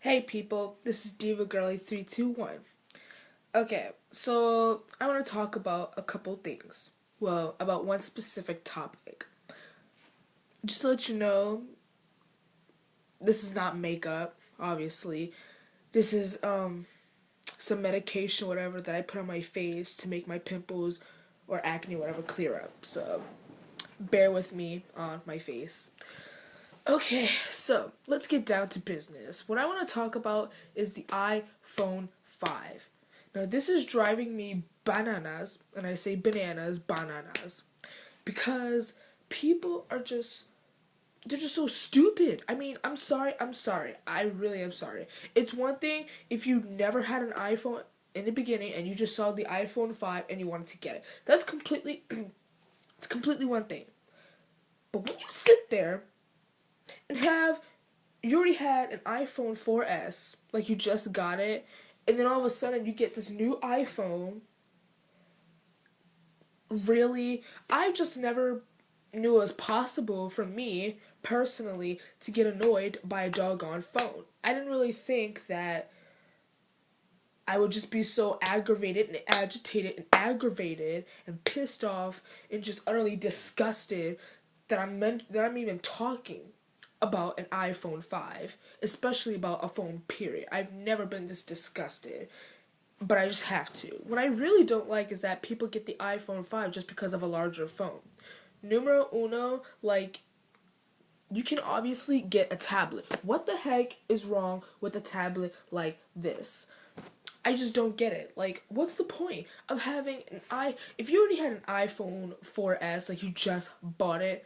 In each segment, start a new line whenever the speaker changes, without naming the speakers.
Hey people, this is Diva Girly 321. Okay, so I want to talk about a couple things. Well, about one specific topic. Just to let you know, this is not makeup, obviously. This is some medication, whatever, that I put on my face to make my pimples or acne, whatever, clear up. So bear with me on my face. Okay, so let's get down to business. What I want to talk about is the iPhone 5. Now, this is driving me bananas, and I say bananas, because people are they're just so stupid. I mean, I'm sorry. I really am sorry. It's one thing if you never had an iPhone in the beginning and you just saw the iPhone 5 and you wanted to get it. That's completely, it's completely one thing. But when you sit there and you already had an iPhone 4S, like you just got it, and then all of a sudden you get this new iPhone. Really, I just never knew it was possible for me personally to get annoyed by a doggone phone. I didn't really think that I would just be so aggravated and aggravated and pissed off and just utterly disgusted that I'm even talking about an iPhone 5, especially about a phone, period. I've never been this disgusted, but I just have to. What I really don't like is that people get the iPhone 5 just because of a larger phone. Numero uno, like, you can obviously get a tablet. What the heck is wrong with a tablet like this? I just don't get it. Like, what's the point of having if you already had an iPhone 4S, like you just bought it,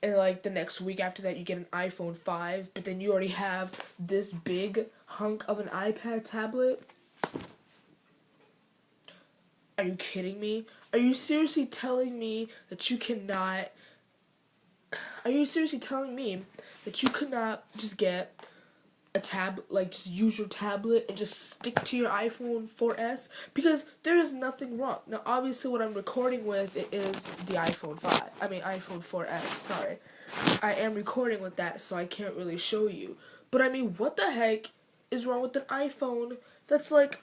and like the next week after that you get an iPhone 5, but then you already have this big hunk of an iPad tablet? Are you kidding me? Are you seriously telling me that you cannot Are you seriously telling me that you could not just get a like just use your tablet and just stick to your iPhone 4S? Because there is nothing wrong. Now, obviously, what I'm recording with is the iPhone 5. I mean, iPhone 4S, sorry. I am recording with that, so I can't really show you. But I mean, what the heck is wrong with an iPhone that's like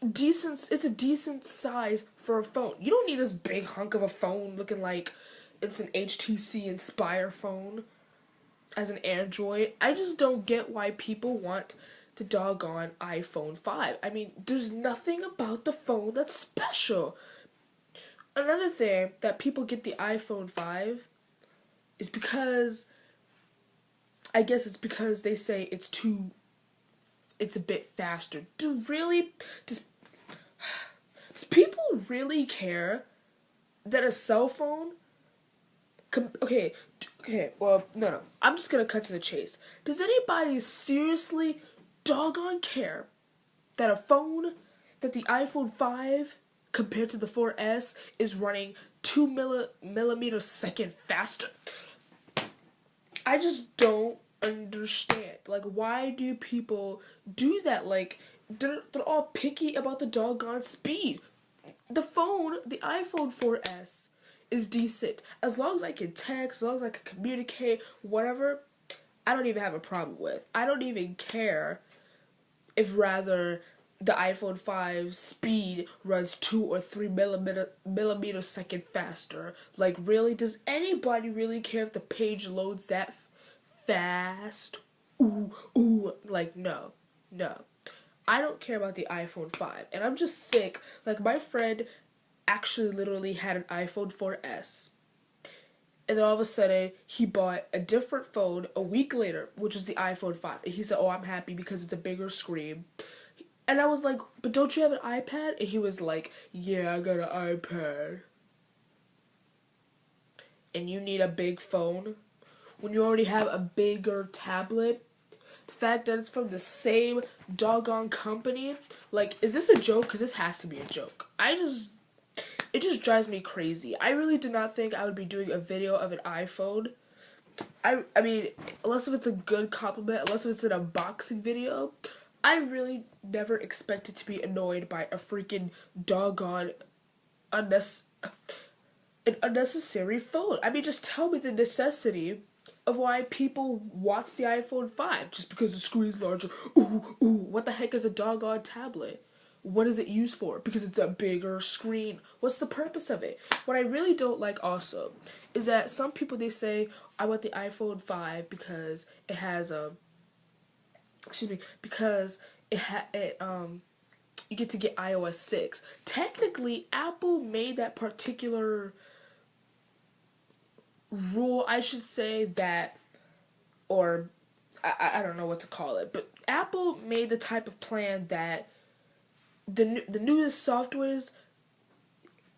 decent? It's a decent size for a phone. You don't need this big hunk of a phone looking like it's an HTC Inspire phone as an Android. I just don't get why people want the doggone iPhone 5. I mean, there's nothing about the phone that's special. Another thing that people get the iPhone 5 is because, I guess it's because they say it's a bit faster. Does people really care that a cell phone okay, well, no. I'm just gonna cut to the chase. Does anybody seriously doggone care that that the iPhone 5 compared to the 4S is running 2 millimeters second faster? I just don't understand. Like, why do people do that? Like, they're all picky about the doggone speed. The iPhone 4S is decent. As long as I can text, as long as I can communicate, whatever, I don't even have a problem with. I don't even care if rather the iPhone 5 speed runs 2 or 3 millimeters second faster. Like, really? Does anybody really care if the page loads that fast? Ooh, like, no. I don't care about the iPhone 5, and I'm just sick. Like, my friend actually literally had an iPhone 4S. And then all of a sudden, he bought a different phone a week later, which was the iPhone 5. And he said, oh, I'm happy because it's a bigger screen. And I was like, but don't you have an iPad? And he was like, yeah, I got an iPad. And you need a big phone? When you already have a bigger tablet? The fact that it's from the same doggone company? Like, is this a joke? Because this has to be a joke. It just drives me crazy. I really did not think I would be doing a video of an iPhone. I mean, unless if it's a good compliment, unless if it's an unboxing video, I really never expected to be annoyed by a freaking doggone an unnecessary phone. I mean, just tell me the necessity of why people watch the iPhone 5 just because the screen's larger. Ooh, ooh, what the heck is a doggone tablet? What is it used for? Because it's a bigger screen. What's the purpose of it? What I really don't like also is that some people, they say, I want the iPhone 5 because it has a, excuse me, because you get iOS 6. Technically, Apple made that particular rule, I should say, that, or I don't know what to call it, but Apple made the type of plan that the newest softwares,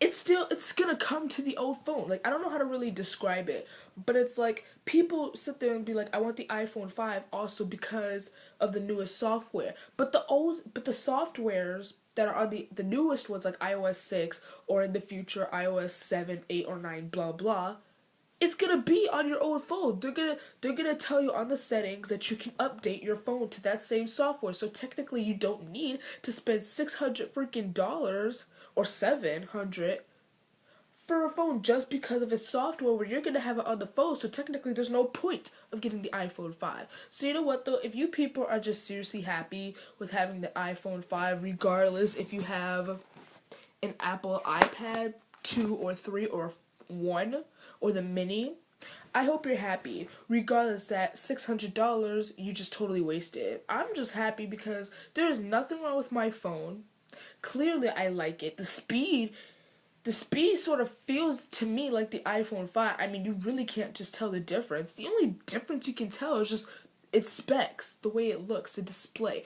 it's gonna come to the old phone. Like, I don't know how to really describe it, but it's like people sit there and be like, I want the iPhone 5 also because of the newest software. But the softwares that are on the newest ones, like iOS 6, or in the future iOS 7, 8, or 9, blah blah, it's gonna be on your old phone. They're gonna tell you on the settings that you can update your phone to that same software. So technically, you don't need to spend $600 freaking dollars or $700 for a phone just because of its software, where you're gonna have it on the phone. So technically, there's no point of getting the iPhone 5. So you know what though? If you people are just seriously happy with having the iPhone 5, regardless if you have an Apple iPad 2 or 3 or 1 or the mini, I hope you're happy. Regardless, that $600 you just totally wasted. I'm just happy because there is nothing wrong with my phone. Clearly, I like it. The speed sort of feels to me like the iPhone 5. I mean, you really can't just tell the difference. The only difference you can tell is just its specs, the way it looks, the display.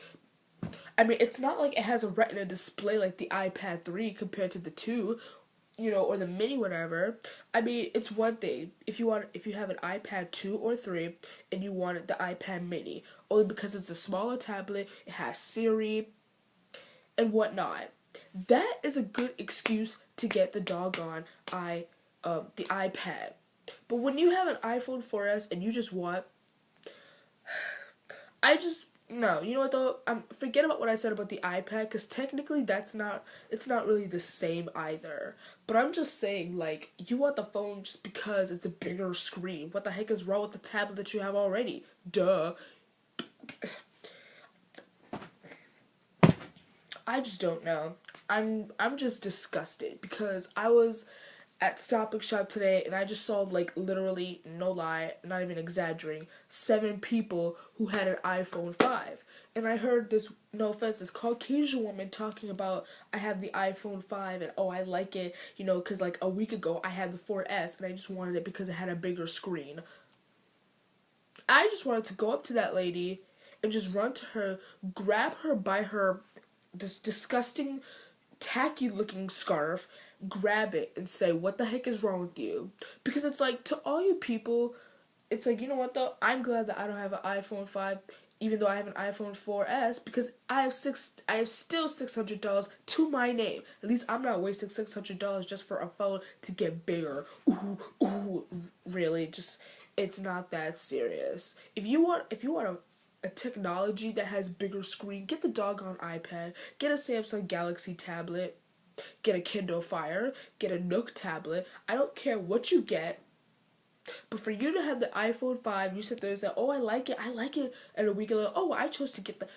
I mean, it's not like it has a retina display like the iPad 3 compared to the 2, or the mini, whatever. I mean, it's one thing if you have an iPad 2 or 3 and you want the iPad mini, only because it's a smaller tablet, it has Siri and whatnot. That is a good excuse to get the doggone the iPad. But when you have an iPhone 4S and you just want, no, you know what though? Forget about what I said about the iPad, because technically it's not really the same either. But I'm just saying, like, you want the phone just because it's a bigger screen. What the heck is wrong with the tablet that you have already? Duh. I just don't know. I'm just disgusted because I was at Stop and Shop today and I just saw, like, literally, no lie, not even exaggerating, 7 people who had an iPhone 5. And I heard this, no offense, this Caucasian woman talking about, I have the iPhone 5 and oh, I like it, because like a week ago I had the 4S and I just wanted it because it had a bigger screen. I just wanted to go up to that lady and just run to her, grab her by this disgusting, tacky looking scarf, grab it and say, what the heck is wrong with you? Because it's like, to all you people, it's like, you know what though, I'm glad that I don't have an iPhone 5 even though I have an iPhone 4S, because I have still $600 to my name. At least I'm not wasting $600 just for a phone to get bigger. Ooh, really, just, it's not that serious. If you want a technology that has bigger screen, get the doggone iPad, get a Samsung Galaxy tablet, get a Kindle Fire, get a Nook tablet. I don't care what you get, but for you to have the iPhone 5, you sit there and say, oh, I like it, and a week later, oh, I chose to get the...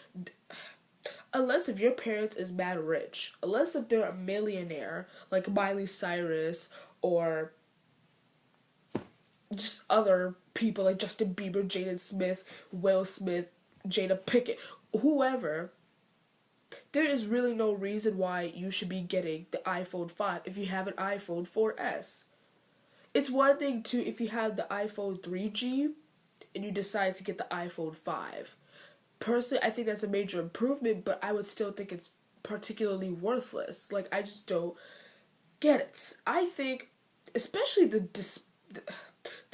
Unless if your parents is mad rich, unless if they're a millionaire, like Miley Cyrus, or just other people like Justin Bieber, Jaden Smith, Will Smith, Jada Pinkett, whoever, there is really no reason why you should be getting the iPhone 5 if you have an iPhone 4S. It's one thing too if you have the iPhone 3G and you decide to get the iPhone 5. Personally, I think that's a major improvement, but I would still think it's particularly worthless. Like, I just don't get it. I think, especially the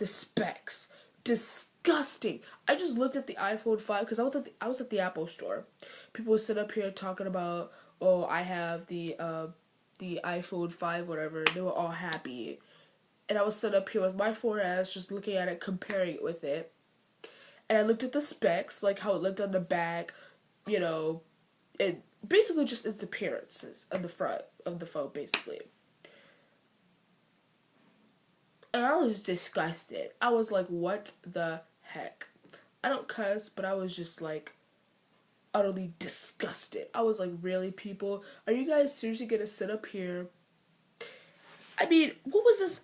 specs, disgusting. I just looked at the iPhone 5 because I was at the Apple store. People would sit up here talking about, oh, I have the iPhone 5, whatever. They were all happy. And I was set up here with my 4S, just looking at it, comparing it with it. And I looked at the specs, like how it looked on the back, it basically just its appearances on the front of the phone, basically. And I was disgusted. I was like, what the heck? I don't cuss, but I was just like utterly disgusted. I was like, really, people? Are you guys seriously gonna sit up here? I mean, what was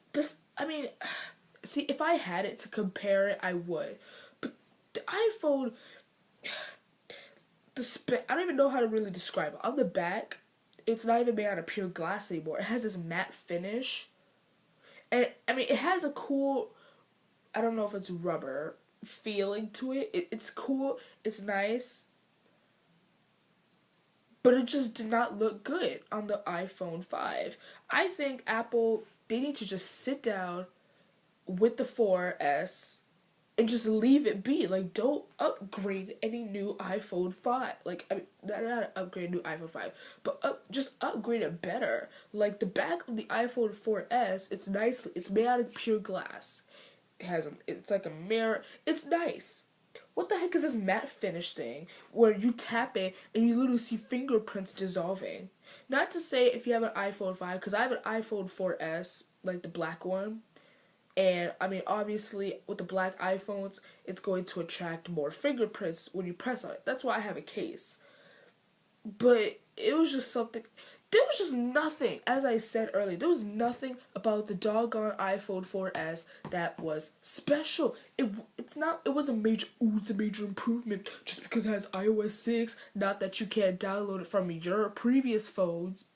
I mean, see, if I had it to compare it, I would. But the iPhone, I don't even know how to really describe it. On the back, it's not even made out of pure glass anymore. It has this matte finish. And, I mean, it has a cool, I don't know if it's rubber, feeling to it. It's cool. It's nice. But it just did not look good on the iPhone 5. I think Apple, they need to just sit down with the 4S and just leave it be. Like, don't upgrade any new iPhone 5. Like, I mean, not upgrade a new iPhone 5, but just upgrade it better. Like, the back of the iPhone 4S, it's nice. It's made out of pure glass. It's like a mirror. It's nice. What the heck is this matte finish thing where you tap it and you literally see fingerprints dissolving? Not to say if you have an iPhone 5, because I have an iPhone 4S, like the black one. And, I mean, obviously, with the black iPhones, it's going to attract more fingerprints when you press on it. That's why I have a case. But it was just something... There was just nothing, as I said earlier, there was nothing about the doggone iPhone 4S that was special. It was a major improvement just because it has iOS 6. Not that you can't download it from your previous phones.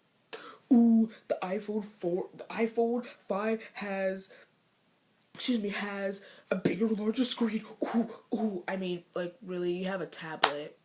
Ooh, the iPhone 5 has a bigger, larger screen. Ooh, I mean, like, really, you have a tablet.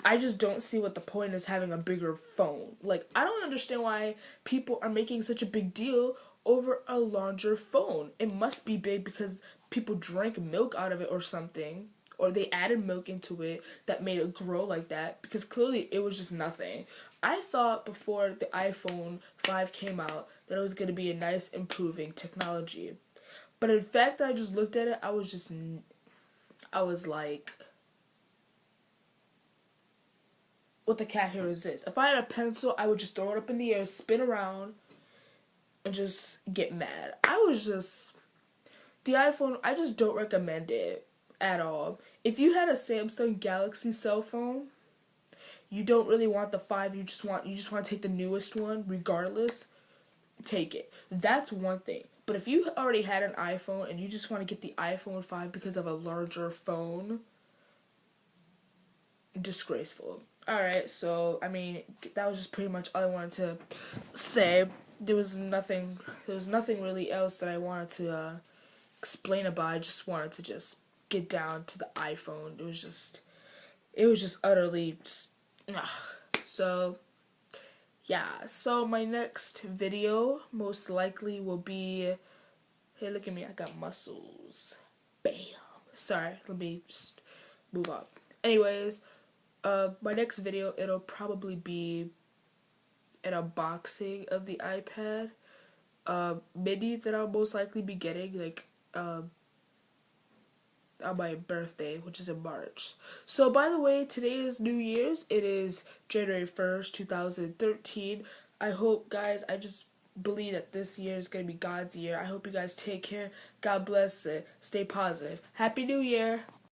I just don't see what the point is having a bigger phone. Like, I don't understand why people are making such a big deal over a larger phone. It must be big because people drank milk out of it or something. Or they added milk into it that made it grow like that. Because clearly it was just nothing. I thought before the iPhone 5 came out that it was going to be a nice improving technology. But in fact, I just looked at it, I was like... What the cat here is this? If I had a pencil, I would just throw it up in the air, spin around, and just get mad. The iPhone, I just don't recommend it at all. If you had a Samsung Galaxy cell phone, you don't really want the 5, you just want to take the newest one, regardless, take it. That's one thing. But if you already had an iPhone and you just want to get the iPhone 5 because of a larger phone, disgraceful. Alright, so, I mean, that was just pretty much all I wanted to say. There was nothing really else that I wanted to explain about. I just wanted to just get down to the iPhone. It was just utterly ugh. So, yeah. So, my next video most likely will be, hey, look at me, I got muscles. Bam. Sorry, let me just move on. Anyways, my next video, it'll probably be an unboxing of the iPad mini that I'll most likely be getting, like, on my birthday, which is in March. So, by the way, today is New Year's. It is January 1st, 2013. I hope, guys, I just believe that this year is going to be God's year. I hope you guys take care. God bless. Stay positive. Happy New Year.